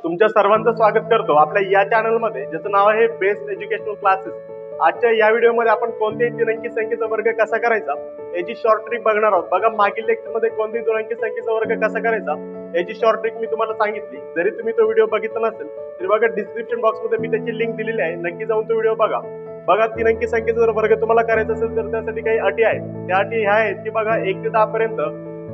तुमच्या सर्वांचं स्वागत करतो आपल्या या चॅनलमध्ये, ज्याचं नाव आहे बेस्ट एज्युकेशनल क्लासेस। आजच्या या व्हिडिओमध्ये आपण कोणत्याही तीन अंकी संख्येचा वर्ग कसा करायचा याची शॉर्ट ट्रिक बघणार आहोत। बघा, मागील लेक्चरमध्ये कोणत्याही दोन अंकी संख्येचा वर्ग कसा करायचा याची शॉर्ट ट्रिक मी तुम्हाला सांगितली। जरी तुम्ही तो व्हिडिओ बघितला नसेल तरी बघा, डिस्क्रिप्शन बॉक्समध्ये मी त्याची लिंक दिलेली आहे, नक्की जाऊन तो व्हिडिओ बघा। बघा, तीन अंकी संख्येचा जर वर्ग तुम्हाला करायचा असेल तर त्यासाठी काही अटी आहेत। त्या अटी ह्या आहेत की बघा, 1 ते 10 पर्यंत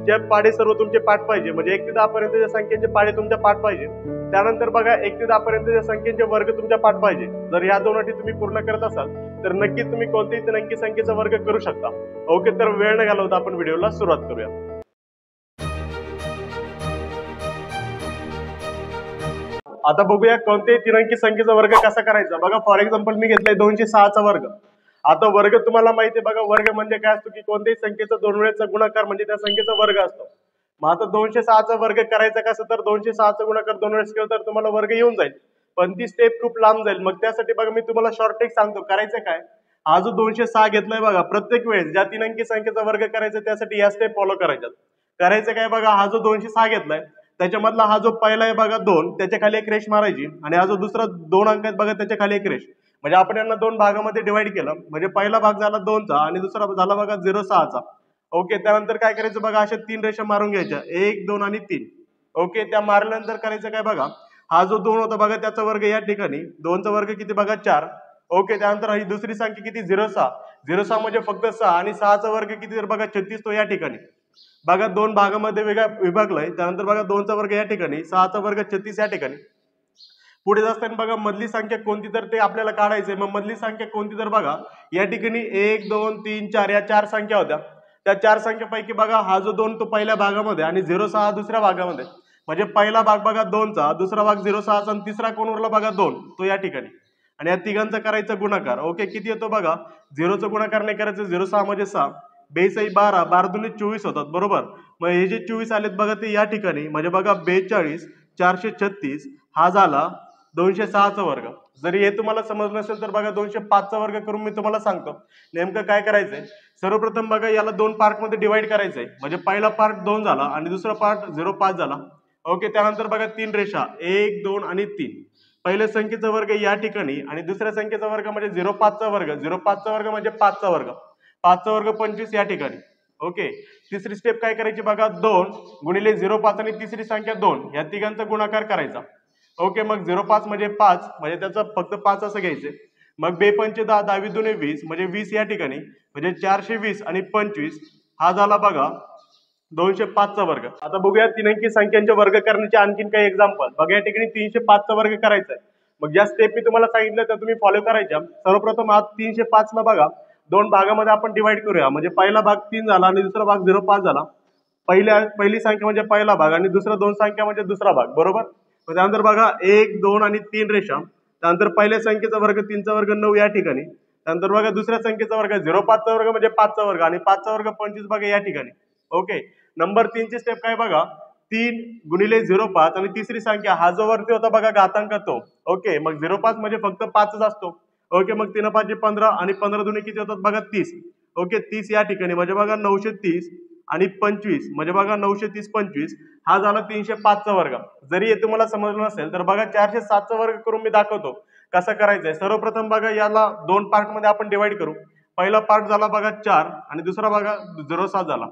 जे पाढे सर्व तुमचे पाठ पाहिजे, म्हणजे 1 ते 10 पर्यंतच्या संख्येचे पाढे तुमच्या पाठ पाहिजे। त्यानंतर बघा, 1 ते 10 पर्यंतच्या संख्येचे वर्ग तुमच्या पाठ पाहिजे। जर या दोन अटी तुम्ही पूर्ण करत असाल तर नक्कीच तुम्ही कोणत्याही तीन अंकी संख्येचा वर्ग करू शकता। ओके, तर वेळ न घालवता आपण व्हिडिओला सुरुवात करूया। आता बघूया कोणत्याही तीन अंकी संख्येचा वर्ग कसा करायचा। बघा, फॉर एक्झाम्पल मी घेतलाय 206 चा वर्ग। आता वर्ग तुम्हाला माहिती आहे, बघा वर्ग म्हणजे काय असतो की कोणत्याही संख्येचा दोन वेळेचा गुणाकार म्हणजे त्या संख्येचा वर्ग असतो। मग आता 206 चा वर्ग करायचा कसं, तर 206 चा गुणाकार दोन वेळेस केला तर तुम्हाला वर्ग येऊन जाईल, पण ती स्टेप खूप लांब जाईल। मग त्यासाठी बघा, मी तुम्हाला शॉर्ट ट्रिक सांगतो। करायचं काय, हा जो 206 घेतलाय बघा, प्रत्येक वेळेस ज्या तीन अंकी संख्येचा वर्ग करायचा त्यासाठी या स्टेप फॉलो करायच्यात। करायचं काय, बघा हा जो 206 घेतलाय त्याच्यामधला हा जो पहिला आहे बघा 2, त्याच्या खाली एक रेष मारायची, आणि हा जो दुसरा 2 अंक आहेत बघा त्याच्या खाली एक रेष। म्हणजे आपण यांना दोन भागामध्ये डिवाइड केलं, म्हणजे पहिला भाग झाला 2 चा आणि दुसरा झाला बघा 06 चा। ओके, त्यानंतर काय करायचं बघा, अशा तीन रेषा मारून घ्यायच्या, 1 2 आणि 3। ओके, त्या मारल्यानंतर करायचं काय बघा, हा जो 2 होता बघा त्याचा वर्ग या ठिकाणी, 2 चा वर्ग किती बघा 4। ओके, त्यानंतर ही दुसरी संख्या किती 06, 06 म्हणजे फक्त 6, आणि 6 चा वर्ग किती तर बघा 36, तो या ठिकाणी बघा दोन भागामध्ये विभागलाय। त्यानंतर बघा 2 चा वर्ग या ठिकाणी, 6 चा वर्ग 36 या ठिकाणी। पुढे जाताना बघा मधली संख्या कोणती तर ते आपल्याला काढायचंय। मग मधली संख्या कोणती तर बघा, या ठिकाणी 1 2 3 4 या चार संख्या होत्या। त्या चार संख्येपैकी बघा हा जो 2 तो पहिल्या भागामध्ये आणि 06 दुसऱ्या भागामध्ये, म्हणजे पहिला भाग बघा 2 चा, दुसरा भाग 06 चा, आणि तिसरा कोण उरला बघा 2, तो या ठिकाणी। आणि या तिघांचा करायचा गुणाकार। ओके, किती येतो बघा, 0चा गुणाकार नाही करायचं, 06 म्हणजे 6, 42 12, 12 दुने 24 होतात, बरोबर। मग हे जे 24 आलेत बघा ते या ठिकाणी, म्हणजे बघा 42 436 हा झाला 206 चा वर्ग। जरी हे तुम्हाला समजलं नसेल तर बघा 205 चा वर्ग करून मी तुम्हाला सांगतो नेमकं काय करायचंय। सर्वप्रथम बघा, याला दोन पार्ट मध्ये डिवाइड करायचंय, म्हणजे पहिला पार्ट 2 झाला आणि दुसरा पार्ट 05 झाला। ओके, त्यानंतर बघा तीन रेषा 1 2 आणि 3। पहिल्या संख्येचा वर्ग या ठिकाणी आणि दुसऱ्या संख्येचा वर्ग म्हणजे 05 चा वर्ग, 05 चा वर्ग म्हणजे 5 चा वर्ग, 5 चा वर्ग 25 या ठिकाणी। ओके, तिसरी स्टेप काय करायची बघा, 2 गुणिले 05 आणि तिसरी संख्या 2 या तिघांचा गुणाकार करायचा। ओके, मग 05 म्हणजे 5, म्हणजे त्याचं फक्त 5 असं घ्यायचं। मग 2 पंचे 10, 10 दुने 20, म्हणजे 20 या ठिकाणी, म्हणजे 420 आणि 25 हा झाला बघा 205 चा वर्ग। आता बघूया तीन अंकी संख्यांचे वर्ग करण्याचे आणखीन काही एक्झाम्पल। बघा, या ठिकाणी 305 चा वर्ग करायचा आहे। मग ज्या स्टेप मी तुम्हाला सांगितलं त्या तुम्ही फॉलो करायच्या। सर्वप्रथम हा 305 ला बघा दोन भागामध्ये आपण डिवाइड करूया, म्हणजे पहिला भाग 3 झाला आणि दुसरा भाग 05 झाला। पहिली संख्या म्हणजे पहिला भाग आणि दुसरा दोन संख्या म्हणजे दुसरा भाग, बरोबर। त्यानंतर बघा 1 2 आणि 3 रेषा, त्यानंतर पहिल्या संख्येचा वर्ग 3 चा वर्ग 9 या ठिकाणी, त्यानंतर बघा दुसऱ्या संख्येचा वर्ग 05 चा वर्ग म्हणजे 5 चा वर्ग, आणि 5 चा वर्ग 25 बघा या ठिकाणी। ओके, नंबर 3 ची स्टेप काय बघा, 3 गुणिले 05 आणि तिसरी संख्या हा जो वरती होता बघा घातांक तो। ओके, मग 05 म्हणजे फक्त 5च असतो। ओके, मग 3 5 15 आणि 15 दुने किती होतात बघा 30। ओके, 30 या ठिकाणी, म्हणजे बघा 930 आणि 25, म्हणजे बघा 930 25 हा झाला 305 चा वर्ग। जरी हे तुम्हाला समजलं नसेल तर बघा 407 चा वर्ग करून मी दाखवतो कसं करायचंय। सर्वप्रथम बघा याला दोन पार्ट मध्ये आपण डिवाइड करू। पहिला पार्ट झाला बघा 4 आणि दुसरा बघा 07 झाला।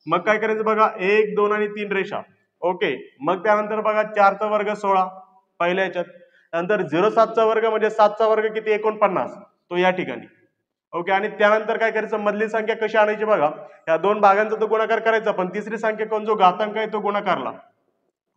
मग काय करायचं बघा, 1 2 आणि 3 रेषा। ओके, मग त्यानंतर बघा 4 चा वर्ग 16 पहिल्या याच्यात, नंतर 07 चा वर्ग म्हणजे 7 चा वर्ग किती 49, तो या ठिकाणी। ओके, आणि त्यानंतर काय करायचं, मधली संख्या कशी आणायची बघा, या दोन भागांचा तो गुणाकार करायचा, पण तिसरी संख्या कोण जो घातांक आहे तो गुणाकारला।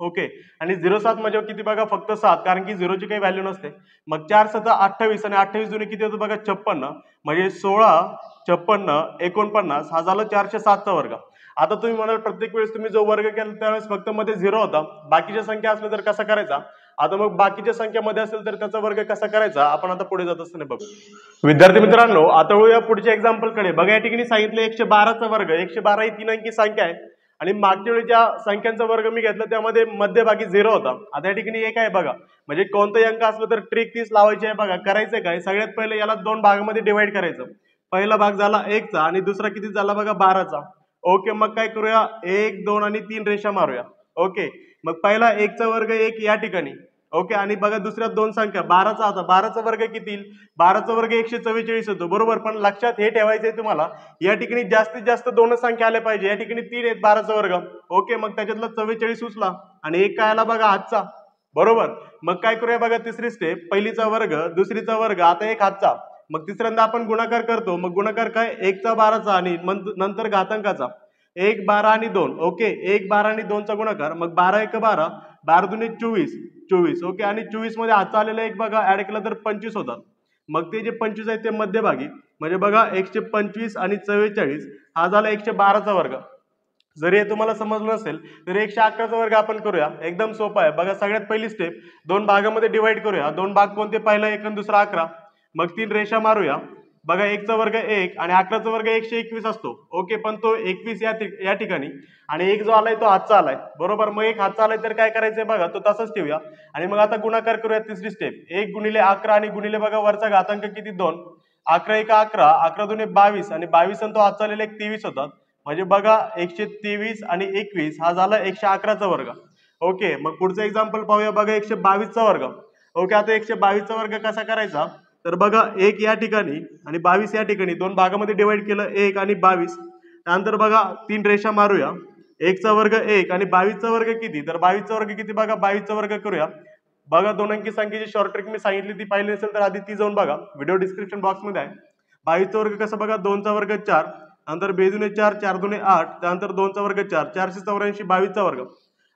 ओके, आणि 07 म्हणजे किती बघा फक्त 7, कारण की 0 ची काही व्हॅल्यू नसते। मग 4 7 28 आणि 28 दुने किती होतं बघा 56, म्हणजे 16 56 49 हा झाला 407 चा वर्ग। आता तुम्ही म्हणाल प्रत्येक वेळेस तुम्ही जो वर्ग केला त्यावेळेस फक्त मध्ये 0 होता, बाकीच्या संख्या असल्या तर कसा करायचा। आता मग बाकीच्या संख्यामध्ये असेल तर त्याचा वर्ग कसा करायचा आपण आता पुढे जात असताना बघू। विद्यार्थी मित्रांनो, आता वळूया पुढच्या एक्झाम्पल कडे। बघा, या ठिकाणी सांगितलं 112 चा वर्ग। 112 ही तीन अंकी संख्या आहे आणि मागच्या वेळी ज्या संख्यांचा वर्ग मी घेतला त्यामध्ये मध्यभागी 0 होता। आता या ठिकाणी 1 आहे बघा, म्हणजे कोणताही अंक असला तर ट्रिक तीच लावायची आहे। बघा, करायचं काय, सगळ्यात पहिले याला दोन भागामध्ये डिवाइड करायचं। पहिला भाग झाला 1 चा आणि दुसरा किती झाला बघा 12 चा। ओके, मग काय करूया, 1 2 आणि 3 रेषा मारूया। ओके, मग पहिला 1 चा वर्ग 1 या ठिकाणी, ओके, आणि बघा दुसऱ्या दोन संख्या 12चा होता, 12चा वर्ग किती येईल? 12चा वर्ग 144 होतो, बरोबर. पण लक्षात हे ठेवायचंय तुम्हाला, या ठिकाणी जास्तीत जास्त दोनच संख्या आल्या पाहिजे. या ठिकाणी 3 आहेत 12चा वर्ग. ओके, मग त्याच्यातला 44 उचला आणि एक काय आला बघा हातचा, बरोबर. मग काय करूया बघा, तिसरी स्टेप, पहिलीचा वर्ग, दुसरीचा वर्ग, आता एक हातचा. मग तिसऱ्यांदा आपण गुणाकार करतो. मग गुणाकार काय, 1चा 12चा आणि नंतर घातांकाचा 1 12 आणि 2. ओके, 1 12 आणि 2चा गुणाकार, मग 12 1 12, 12 दुने 24. ओके, आणि 24 मध्ये हातचा आलेला एक बघा ऍड केला तर 25 होतात. मग ते जे 25 आहे ते मध्यभागी, म्हणजे बघा 125 आणि 44 हा झाला 112चा वर्ग. जरी हे तुम्हाला समजलं नसेल तर 111चा वर्ग आपण करूया. एकदम सोपा आहे बघा. सगळ्यात पहिली स्टेप, दोन भागामध्ये डिवाइड करूया. दोन भाग कोणते, पहिला 1 आणि दुसरा 11. मग 3 रेषा मारूया. बघा 1चा वर्ग 1 आणि 11चा वर्ग 121 असतो. ओके, पण तो 21 या ठिकाणी आणि एक जो आलाय तो हातचा आलाय, बरोबर. मग एक हातचा आलाय तर काय करायचंय बघा, तो तसंच ठेवूया. आणि मग आता गुणाकार करूया. तिसरी स्टेप, 1 गुणिले 11 आणि गुणिले बघा वरचा घातांक किती 2. 11 1 11, 11 दुने 22 आणि 22 आणि तो हातचा आलेला एक 23 होतात. म्हणजे बघा 123 आणि 21 हा झाला 111चा वर्ग. ओके, मग पुढचं एक्झाम्पल पाहूया. बघा 122चा वर्ग. ओके, आता 122चा वर्ग कसा करायचा, तर बघा 1 या ठिकाणी आणि 22 या ठिकाणी, दोन भागामध्ये डिवाइड केलं 1 आणि 22. त्यानंतर बघा 3 रेषा मारूया. 1चा वर्ग 1 आणि 22चा वर्ग किती, तर 22चा वर्ग किती बघा, 22चा वर्ग करूया. बघा दोन अंकी संख्येची शॉर्ट ट्रिक मी सांगितली, ती पाहिली नसेल तर आधी ती जाऊन बघा, व्हिडिओ डिस्क्रिप्शन बॉक्स मध्ये आहे. 22चा वर्ग कसं बघा, 2चा वर्ग 4, नंतर 2 दुने 4, 4 दुने 8, त्यानंतर 2चा वर्ग 4, 484, 22चा वर्ग.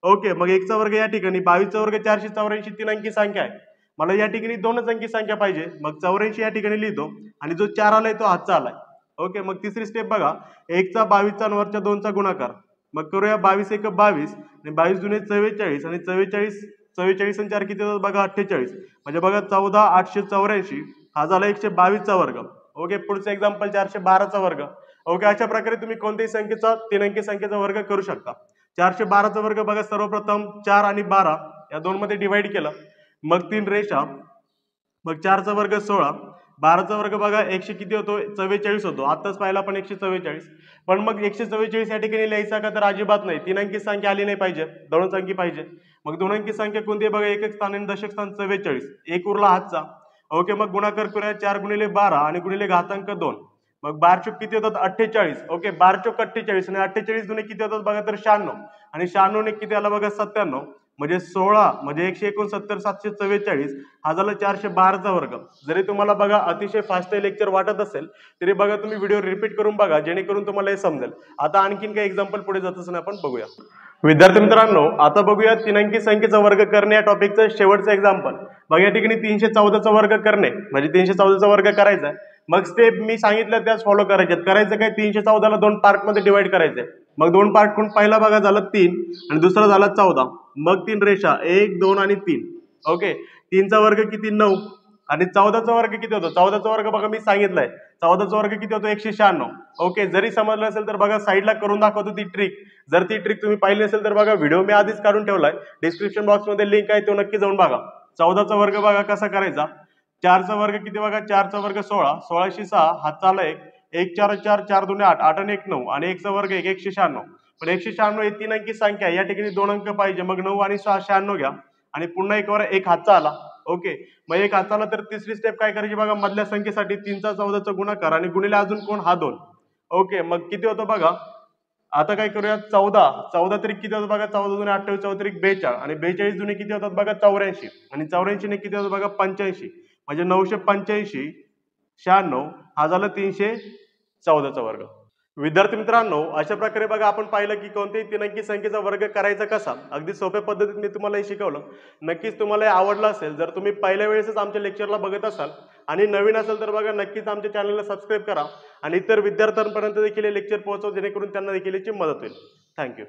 ओके, मग 1चा वर्ग या ठिकाणी, 22चा वर्ग 484, 3 अंकी संख्या आहे. मला या ठिकाणी 2च अंकी संख्या पाहिजे. मग 84 या ठिकाणी लिहितो आणि जो 4 आलाय तो हातचा आलाय. ओके, मग तिसरी स्टेप बघा, 1चा 22चा आणि वरच्या 2चा गुणाकार. मग करूया 22 1 22 आणि 22 दुने 44 आणि 44 आणि 4 किती होतात बघा 48. म्हणजे बघा 14 884 हा झाला 122चा वर्ग. ओके, पुढचं एक्झाम्पल 412चा वर्ग. ओके, अशा प्रकारे तुम्ही कोणत्याही संख्येचा 3 अंकी संख्येचा वर्ग करू शकता. 412चा वर्ग बघा, सर्वप्रथम 4 आणि 12 या दोन मध्ये डिवाइड केलं. मग 3 रेषा, मग 4चा वर्ग 16, 12चा वर्ग बघा 100 किती होतो, 44 होतो. आताच पाहिला पण 144. पण मग 144 या ठिकाणी लिहायचा का, तर अजिबात नाही. 3 अंकी संख्या आली नाही पाहिजे, 2च अंकी पाहिजे. मग 2 अंकी संख्या कोणती आहे बघा, एकक स्थान आणि दशक स्थान 44, एक उरला हातचा. ओके, मग गुणाकार करूया. 4 गुणिले 12 आणि गुणिले घातांक 2. मग 12 चोक किती होतात 48. ओके, 12 चोक 48 आणि 48 दुने किती होतात बघा, तर 96 आणि 96 ने किती आला बघा 97. म्हणजे 16 म्हणजे 169 744 हा झाला 412चा वर्ग. जरी तुम्हाला बघा अतिशय फास्ट लेक्चर वाटत असेल तरी बघा तुम्ही व्हिडिओ रिपीट करून बघा, जेणेकरून तुम्हाला हे समजेल. आता आणखीन काही एक्झाम्पल पुढे जात असताना आपण बघूया. विद्यार्थी मित्रांनो, आता बघूया 3 अंकी संख्येचा वर्ग करणे या टॉपिकचं शेवटचं एक्झाम्पल. बघा या ठिकाणी 314चा वर्ग करणे म्हणजे 314चा वर्ग करायचा आहे. मग स्टेप मी सांगितलं त्याच फॉलो करायचे. करायचं काय, 314ला 2 पार्ट मध्ये डिवाइड करायचे. मग 2 पार्ट कोण, पहिला बघा झाला 3 आणि दुसरा झाला 14. मग 3 रेषा 1 2 आणि 3. ओके, 3चा वर्ग किती 9 आणि 14चा वर्ग किती होतो, 14चा वर्ग बघा मी सांगितलंय, 14चा वर्ग किती होतो 196. ओके, जरी समजलं असेल तर बघा साईडला करून दाखवतो ती ट्रिक. जर ती ट्रिक तुम्ही पाहिली नसेल तर बघा व्हिडिओ मी आधीच काढून ठेवलाय, डिस्क्रिप्शन बॉक्स मध्ये लिंक आहे, तो नक्की जाऊन बघा. 14चा वर्ग बघा कसा करायचा. 4चा वर्ग किती बघा, 4चा वर्ग 16, 16 6 हातचा आला 1, 1 4 4, 4 2 8, 8 आणि 1 9 आणि 1चा वर्ग 1, 196. पण 196 ही 3 अंकी संख्या, या ठिकाणी 2 अंक पाहिजे. मग 9 आणि 6 96 घ्या आणि पुन्हा एक वर एक हातचा आला. ओके, मग एक हातचा आला तर तिसरी स्टेप काय करायची बघा, मधल्या संख्येसाठी 3चा 14चा गुणाकार आणि गुणिले अजून कोण हा 2. ओके, मग किती होतं बघा, आता काय करूया, 14 तरी किती होतं बघा, 14 दुने 28, 14 तरी 42 आणि 42 दुने किती होतात बघा 84 आणि 84 ने किती होतं बघा 85. म्हणजे 985 96 हा झाला 314चा वर्ग. विद्यार्थी मित्रांनो, अशा प्रकारे बघा आपण पाहिलं की कोणत्याही 3 अंकी संख्येचा वर्ग करायचा कसा. अगदी सोप्या पद्धतीत मी तुम्हाला हे शिकवलं. नक्कीच तुम्हाला हे आवडलं असेल. जर तुम्ही पहिल्या वेळेसच आमच्या लेक्चरला बघत असाल आणि नवीन असेल तर बघा नक्कीच आमच्या चॅनलला सबस्क्राईब करा आणि इतर विद्यार्थ्यांपर्यंत देखील हे लेक्चर पोहोचवा, जेणेकरून त्यांना देखील याची मदत होईल. थँक्यू.